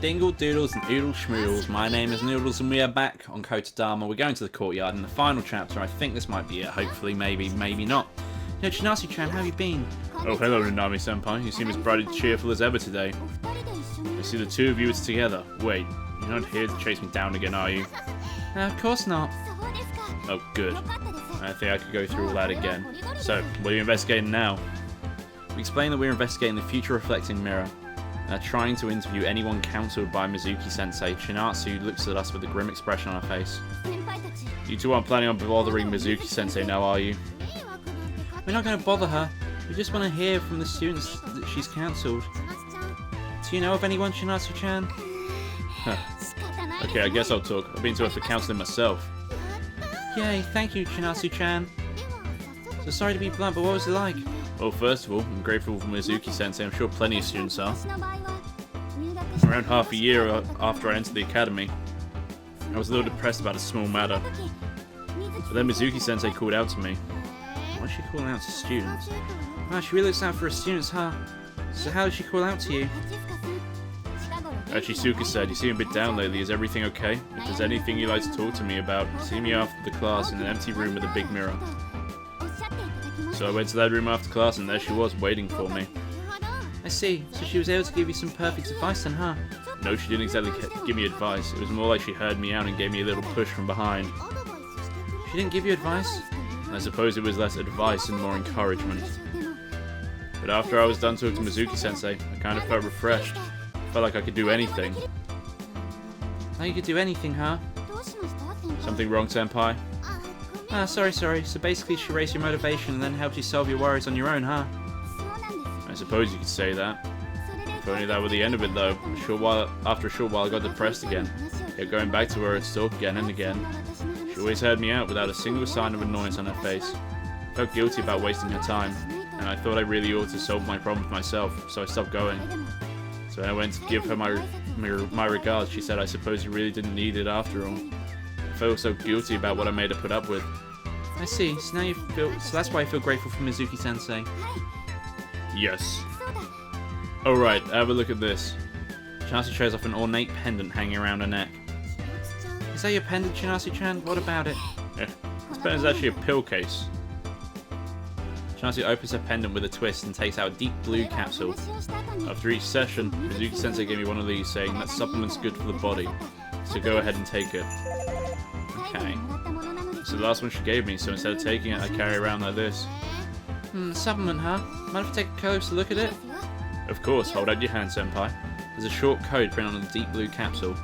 Dingle Doodles and Oodle Schmoodles. My name is Noodles and we are back on Kotodama. We're going to the courtyard in the final chapter. I think this might be it. Hopefully, maybe not. Yo, Chinatsu-chan, how have you been? Oh, hello, Nanami-senpai. You seem as bright and cheerful as ever today. I see the two of you is together. Wait, you're not here to chase me down again, are you? Of course not. Oh, good. I think I could go through all that again. So, what are you investigating now? We explain that we're investigating the future reflecting mirror. Trying to interview anyone counseled by Mizuki-sensei. Chinatsu looks at us with a grim expression on her face. You two aren't planning on bothering Mizuki-sensei now, are you? We're not going to bother her. We just want to hear from the students that she's counselled. Do you know of anyone, Chinatsu-chan? Huh. Okay, I guess I'll talk. I've been to her for counselling myself. Yay, thank you, Chinatsu-chan. So sorry to be blunt, but what was it like? Well, first of all, I'm grateful for Mizuki-sensei. I'm sure plenty of students are. Around half a year after I entered the academy, I was a little depressed about a small matter. But then Mizuki-sensei called out to me. Why's she calling out to students? Wow, she really looks out for her students, huh? So how did she call out to you? Achisuka said, you seem a bit down lately. Is everything okay? If there's anything you'd like to talk to me about, see me after the class in an empty room with a big mirror. So I went to that room after class and there she was, waiting for me. I see. So she was able to give you some perfect advice then, huh? No, she didn't exactly give me advice. It was more like she heard me out and gave me a little push from behind. She didn't give you advice? I suppose it was less advice and more encouragement. But after I was done talking to Mizuki-sensei, I kind of felt refreshed. Felt like I could do anything. Now you could do anything, huh? Something wrong, senpai? Sorry. So basically she raised your motivation and then helped you solve your worries on your own, huh? I suppose you could say that. If only that were the end of it, though. After a short while I got depressed again. Kept going back to her and talk again and again. She always heard me out without a single sign of annoyance on her face. I felt guilty about wasting her time, and I thought I really ought to solve my problems myself, so I stopped going. So when I went to give her my regards, she said I suppose you really didn't need it after all. I felt so guilty about what I made her put up with. I see. So now you feel. So that's why I feel grateful for Mizuki-sensei. Yes. Alright, have a look at this. Chinatsu shows off an ornate pendant hanging around her neck. Is that your pendant, Chinatsu-chan? What about it? Yeah, this pendant is actually a pill case. Chinatsu opens her pendant with a twist and takes out a deep blue capsule. After each session, Mizuki-sensei gave me one of these, saying that supplement's good for the body, so go ahead and take it. Okay. So the last one she gave me, so instead of taking it, I carry it around like this. Supplement, huh? Mind if I take a closer look at it? Of course, hold out your hand, senpai. There's a short code printed on the deep blue capsule.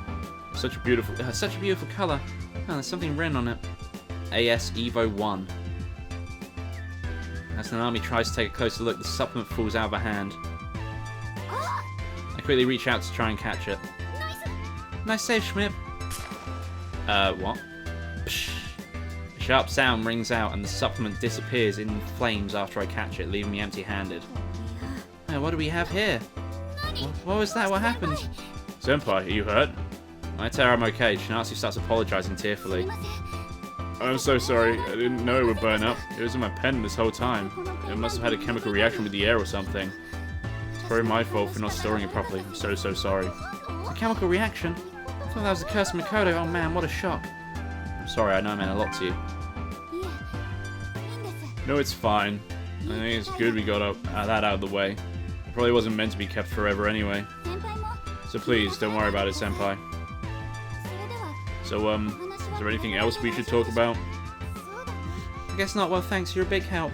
Such a beautiful colour. Oh, there's something written on it. AS Evo 1. As Nanami tries to take a closer look, the supplement falls out of her hand. I quickly reach out to try and catch it. Nice save, Schmidt. What? Psh. A sharp sound rings out and the supplement disappears in flames after I catch it, leaving me empty-handed. What do we have here? What was that? What happened? Senpai, are you hurt? I tell her I'm okay. Chinatsu starts apologising tearfully. I'm so sorry. I didn't know it would burn up. It was in my pen this whole time. It must have had a chemical reaction with the air or something. It's probably my fault for not storing it properly. I'm so sorry. A chemical reaction? I thought that was the curse of Mikoto. Oh man, what a shock. I'm sorry, I know I meant a lot to you. No, it's fine. I think it's good we got that out of the way. It probably wasn't meant to be kept forever anyway. So please, don't worry about it, senpai. So, is there anything else we should talk about? I guess not. Well, thanks. You're a big help.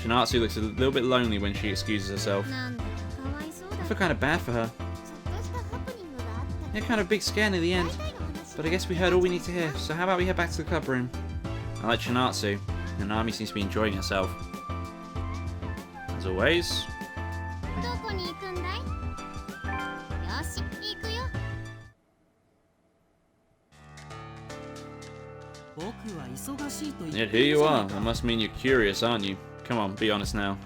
Chinatsu looks a little bit lonely when she excuses herself. I feel kind of bad for her. Yeah, kind of big scare near the end. But I guess we heard all we need to hear, so how about we head back to the club room? I like Chinatsu. Nanami seems to be enjoying herself. As always. Yet here you are. That must mean you're curious, aren't you? Come on, be honest now.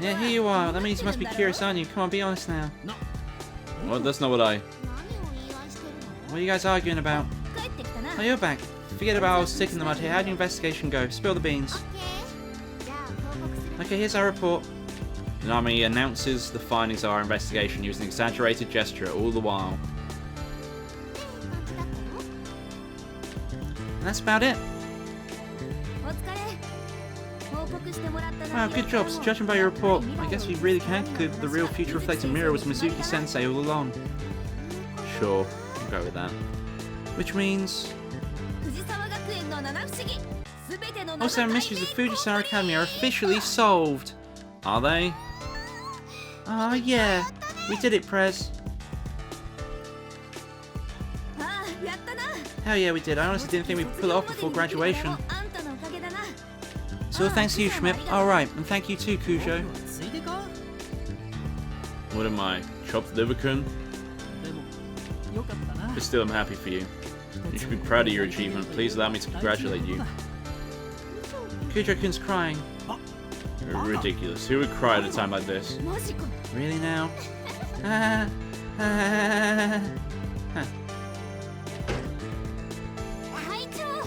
Yeah, here you are. That means you must be curious, aren't you? Come on, be honest now. Well, that's not what I... What are you guys arguing about? Oh, you're back. Forget about I was sick in the mud here. How'd your investigation go? Spill the beans. Okay, here's our report. Nanami announces the findings of our investigation using an exaggerated gesture all the while. And that's about it. Wow, good job. So judging by your report, I guess we really can conclude that the real future reflecting mirror was Mizuki-sensei all along. Sure, I'll go with that. Which means... Also, mysteries of Fujisawa Academy are officially solved. Are they? Ah, yeah. We did it, Prez. Hell yeah, we did. I honestly didn't think we'd pull it off before graduation. So thanks to you, Schmidt. Alright, and thank you too, Kujo. What am I? Chopped liver-kun? But still, I'm happy for you. You should be proud of your achievement. Please allow me to congratulate you. Kujo-kun's crying. Ridiculous. Who would cry at a time like this? Really now?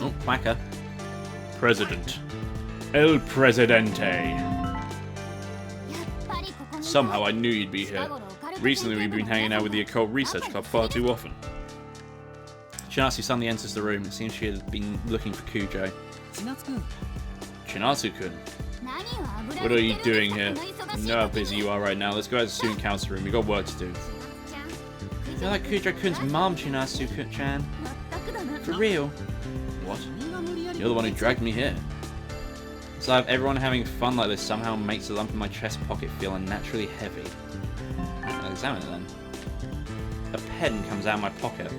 Oh, quacker. President. El Presidente. Somehow I knew you'd be here. Recently we've been hanging out with the Occult Research Club far too often. Chinatsu suddenly enters the room. It seems she had been looking for Kujo. Chinatsu-kun. What are you doing here? I know how busy you are right now. Let's go out to the student council room. We got work to do. You're like Kujo-kun's mom, Chinatsu-chan. For real. What? You're the one who dragged me here. So everyone having fun like this somehow makes a lump in my chest pocket feel unnaturally heavy. I'll examine it then. A pen comes out of my pocket.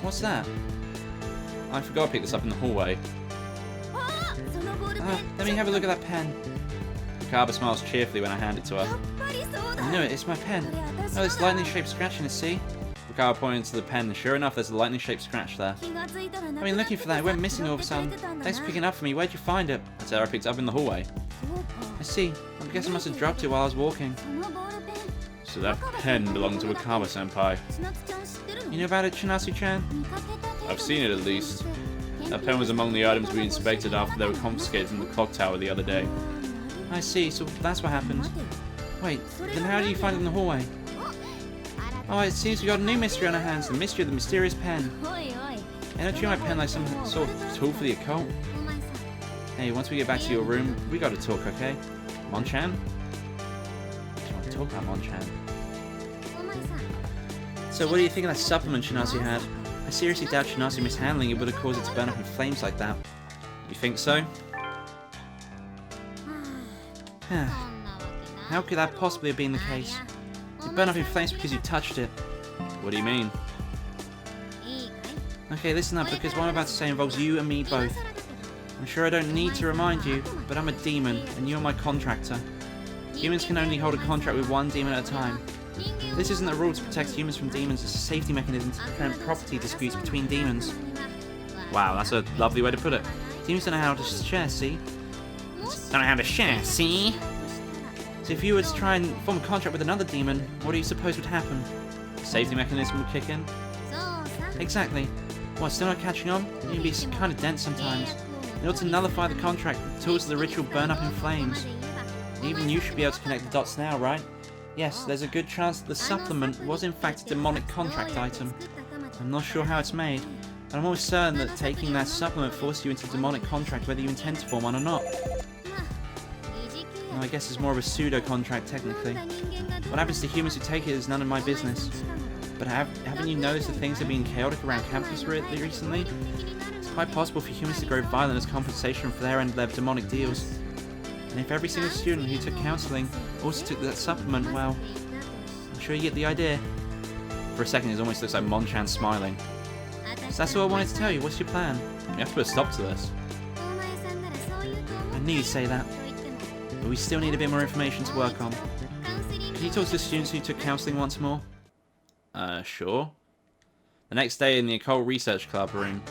What's that? I forgot to pick this up in the hallway. Let me have a look at that pen. Wakaba smiles cheerfully when I hand it to her. I knew it, it's my pen. Oh, this lightning-shaped scratch in it, see? Wakaba pointed to the pen, and sure enough, there's a lightning-shaped scratch there. I've been looking for that, it went missing all of a sudden. Thanks for picking it up for me, where'd you find it? I said I picked it up in the hallway. I see. I guess I must have dropped it while I was walking. So that pen belonged to Wakaba-senpai. You know about it, Chinatsu-chan? I've seen it at least. That pen was among the items we inspected after they were confiscated from the clock tower the other day. I see, so that's what happened. Wait, then how do you find it in the hallway? Oh, it seems we got a new mystery on our hands, the mystery of the mysterious pen. Hey, don't treat my pen like some sort of tool for the occult. Hey, once we get back to your room, we gotta talk, okay? Mon-chan? Do you want to talk about Mon-chan? So what do you think of that supplement Chinatsu had? I seriously doubt Chinatsu mishandling it would have caused it to burn up in flames like that. You think so? How could that possibly have been the case? It burned up in flames because you touched it. What do you mean? Okay, listen up, because what I'm about to say involves you and me both. I'm sure I don't need to remind you, but I'm a demon, and you're my contractor. Humans can only hold a contract with one demon at a time. This isn't a rule to protect humans from demons, it's a safety mechanism to prevent property disputes between demons. Wow, that's a lovely way to put it. Demons don't know how to share, see? Don't know how to share, see? So if you were to try and form a contract with another demon, what do you suppose would happen? The safety mechanism would kick in? Exactly. What, still not catching on? You can be kind of dense sometimes. In order to nullify the contract, the tools of the ritual burn up in flames. Even you should be able to connect the dots now, right? Yes, there's a good chance that the supplement was in fact a demonic contract item. I'm not sure how it's made, but I'm almost certain that taking that supplement forces you into a demonic contract whether you intend to form one or not. Well, I guess it's more of a pseudo-contract technically. What happens to humans who take it is none of my business. But haven't you noticed that things are being chaotic around campus recently? It's quite possible for humans to grow violent as compensation for their end of their demonic deals. And if every single student who took counselling also took that supplement, well, I'm sure you get the idea. For a second, it almost looks like Mon-chan smiling. So that's all I wanted to tell you. What's your plan? We have to put a stop to this. I knew you'd say that. But we still need a bit more information to work on. Can you talk to the students who took counselling once more? Sure. The next day in the Occult Research Club room,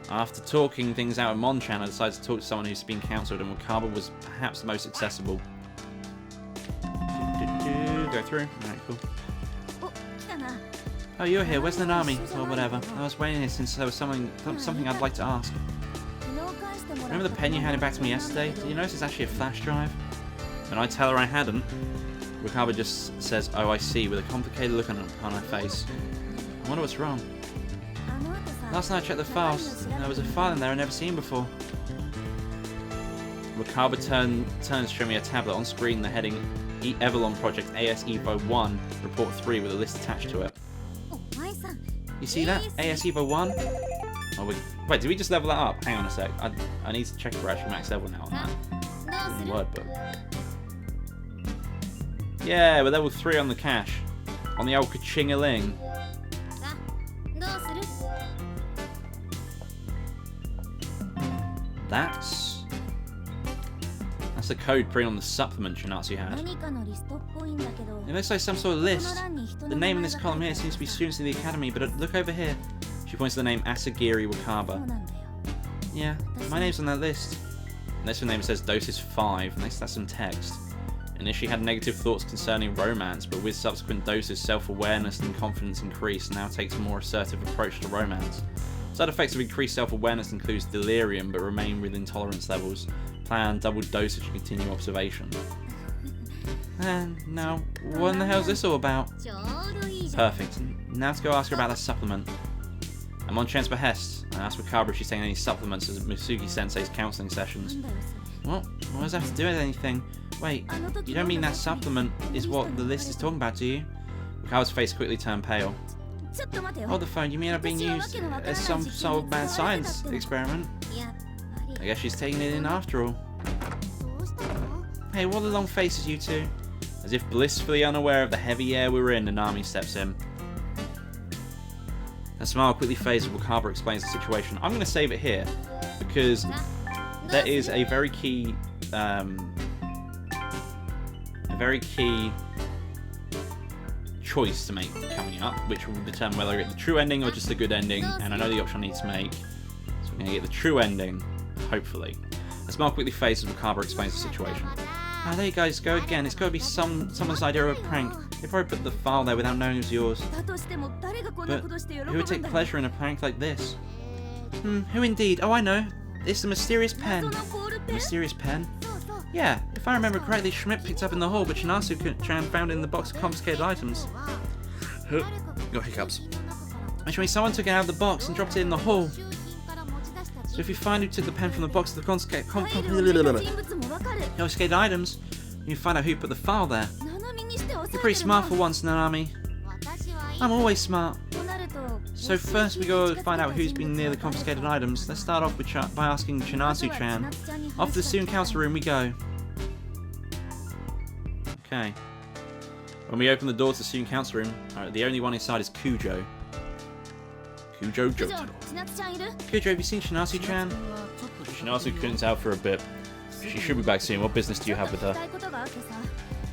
after talking things out with Mon-chan, I decided to talk to someone who's been counselled, and Wakaba was perhaps the most accessible. Go through. Alright, cool. Oh, you're here. Where's Nanami? Or whatever. I was waiting here since there was something I'd like to ask. Remember the pen you handed back to me yesterday? Did you notice it's actually a flash drive? And I tell her I hadn't. Wakaba just says, "Oh, I see," with a complicated look on her face. I wonder what's wrong. Last night I checked the files. There was a file in there I'd never seen before. Wakaba turns to show me a tablet on screen, the heading Evelon Project AS Evo 1, Report 3 with a list attached to it. You see that? AS Evo 1? Oh, wait, did we just level that up? Hang on a sec. I need to check if we're actually max level now on that. In the word book. Yeah, we're level 3 on the cache. On the old ka-ching-a-ling. That's the code printed on the supplement Shinatsu had. It looks like some sort of list. The name in this column here seems to be students in the academy, but look over here. She points to the name Asagiri Wakaba. Yeah, my name's on that list. Next to the name says Dosis 5, next to that some text. Initially had negative thoughts concerning romance, but with subsequent doses, self-awareness and confidence increased, now takes a more assertive approach to romance. Side effects of increased self-awareness includes delirium, but remain within tolerance levels. Plan double dosage and continue observation. And now, what in the hell is this all about? Perfect. Now to go ask her about that supplement. I'm on Chan's behest. I asked Wakaba if she's taking any supplements as Mitsuki-sensei's counselling sessions. What does that have to do with anything? Wait, you don't mean that supplement is what the list is talking about, do you? Wakaba's face quickly turned pale. Hold the phone, you mean I've been used as some sort of mad science experiment? I guess she's taking it in after all. Hey, what the long faces, you two? As if blissfully unaware of the heavy air we were in, Nanami steps in. A smile quickly fades as Wakaba explains the situation. I'm going to save it here, because there is a very key choice to make coming up, which will determine whether I get the true ending or just a good ending, and I know the option I need to make, so we're going to get the true ending, hopefully. A smile quickly fades as Wakaba explains the situation. Ah, there you guys go again. It's got to be someone's idea of a prank. They probably put the file there without knowing it was yours. But who would take pleasure in a prank like this? Who indeed? Oh, I know. It's the mysterious pen. The mysterious pen? Yeah, if I remember correctly, Schmidt picked up in the hall, but Shinasu-chan found it in the box of confiscated items. Got hiccups. Actually, someone took it out of the box and dropped it in the hall. So if you find who took the pen from the box of the confiscated items, you can find out who put the file there. You're pretty smart for once, Nanami. I'm always smart. So first we go find out who's been near the confiscated items. Let's start off by asking Shinasu-chan. Off to the student council room we go. Okay. When we open the door to the student council room, the only one inside is Kujo. Kujo Jotaro. Kujo, have you seen Shinasu-chan? Shinasu-kun's out for a bit. She should be back soon. What business do you have with her?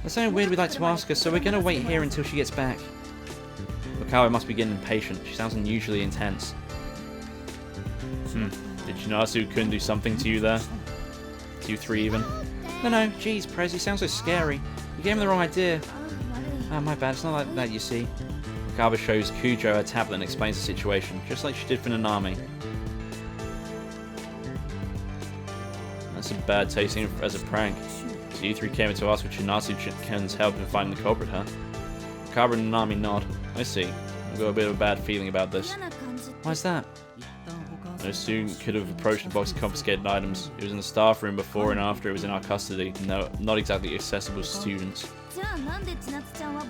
There's something weird we'd like to ask her, so we're going to wait here until she gets back. Wakaba must be getting impatient. She sounds unusually intense. Did Shinasu-kun do something to you there? To you three even? No, jeez, Prez, you sound so scary. You gave him the wrong idea. Ah, my bad, it's not like that, you see. Wakaba shows Kujo her tablet and explains the situation, just like she did for Nanami. That's a bad tasting as a prank. So you three came in to ask for Shinasu-kun's help in finding the culprit, huh? Wakaba and Nanami nod. I see. I've got a bit of a bad feeling about this. Why's that? No student could have approached the box of confiscated items. It was in the staff room before and after it was in our custody. No, not exactly accessible to students.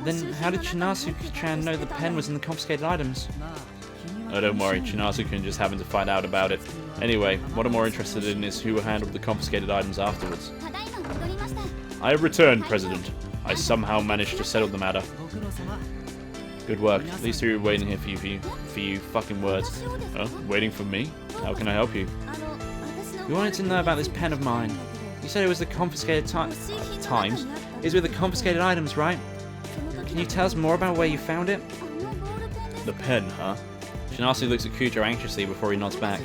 Then how did Shinasu-chan know the pen was in the confiscated items? Oh, don't worry. Shinasu-kun just happened to find out about it. Anyway, what I'm more interested in is who handled the confiscated items afterwards. I have returned, President. I somehow managed to settle the matter. Good work. These three are waiting here for you. Fucking words. Oh, waiting for me? How can I help you? We wanted to know about this pen of mine. You said it was the confiscated times. It was with the confiscated items, right? Can you tell us more about where you found it? The pen, huh? Shinasu looks at Kujo anxiously before he nods back.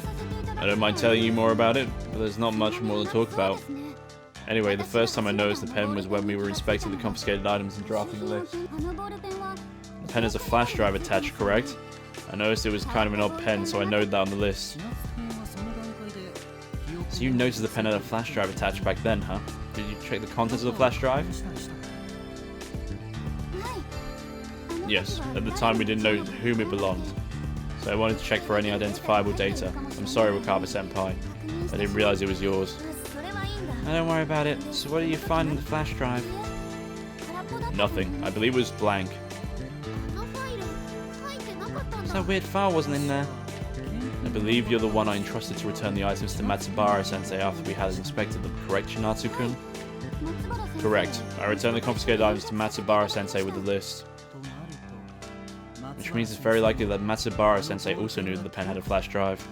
I don't mind telling you more about it, but there's not much more to talk about. Anyway, the first time I noticed the pen was when we were inspecting the confiscated items and drafting the list. The pen has a flash drive attached, correct? I noticed it was kind of an odd pen, so I noted that on the list. So you noticed the pen had a flash drive attached back then, huh? Did you check the contents of the flash drive? Yes, at the time we didn't know to whom it belonged. So I wanted to check for any identifiable data. I'm sorry, Wakaba-senpai. I didn't realize it was yours. Oh, don't worry about it. So what did you find in the flash drive? Nothing. I believe it was blank. So that weird file wasn't in there. I believe you're the one I entrusted to return the items to Matsubara-sensei after we had inspected them, correct, Shinatsu-kun? Correct. I returned the confiscated items to Matsubara-sensei with the list. Which means it's very likely that Matsubara-sensei also knew that the pen had a flash drive.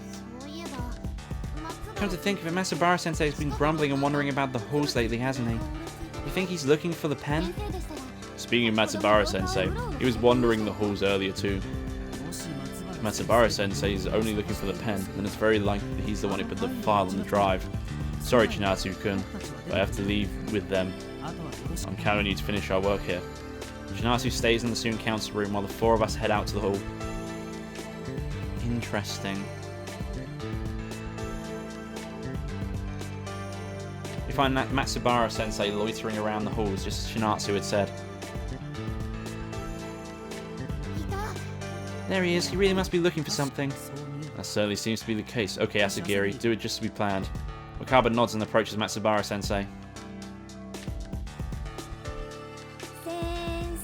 Come to think of it, Matsubara-sensei has been grumbling and wondering about the halls lately, hasn't he? You think he's looking for the pen? Speaking of Matsubara-sensei, he was wandering the halls earlier too. If Matsubara-sensei is only looking for the pen, then it's very likely that he's the one who put the file on the drive. Sorry, Chinatsu-kun, but I have to leave with them. I'm counting on you to finish our work here. Shinatsu stays in the student council room while the four of us head out to the hall. Interesting. We find Matsubara-sensei loitering around the halls, just as Shinatsu had said. There he is. He really must be looking for something. That certainly seems to be the case. Okay, Asagiri, do it just as we planned. Wakaba nods and approaches Matsubara-sensei.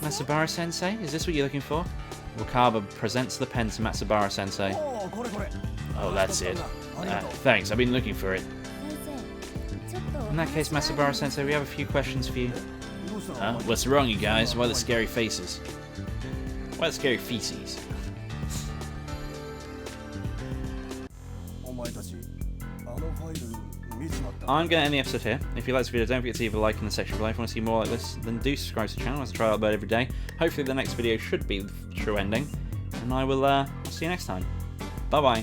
Matsubara-sensei, is this what you're looking for? Wakaba presents the pen to Matsubara-sensei. Oh, that's it. Thanks, I've been looking for it. In that case, Matsubara-sensei, we have a few questions for you. What's wrong, you guys? Why the scary faces? Why the scary feces? I'm going to end the episode here. If you like this video, don't forget to leave a like in the section below. If you want to see more like this, then do subscribe to the channel. I try to upload every day. Hopefully the next video should be the true ending. And I will see you next time. Bye-bye.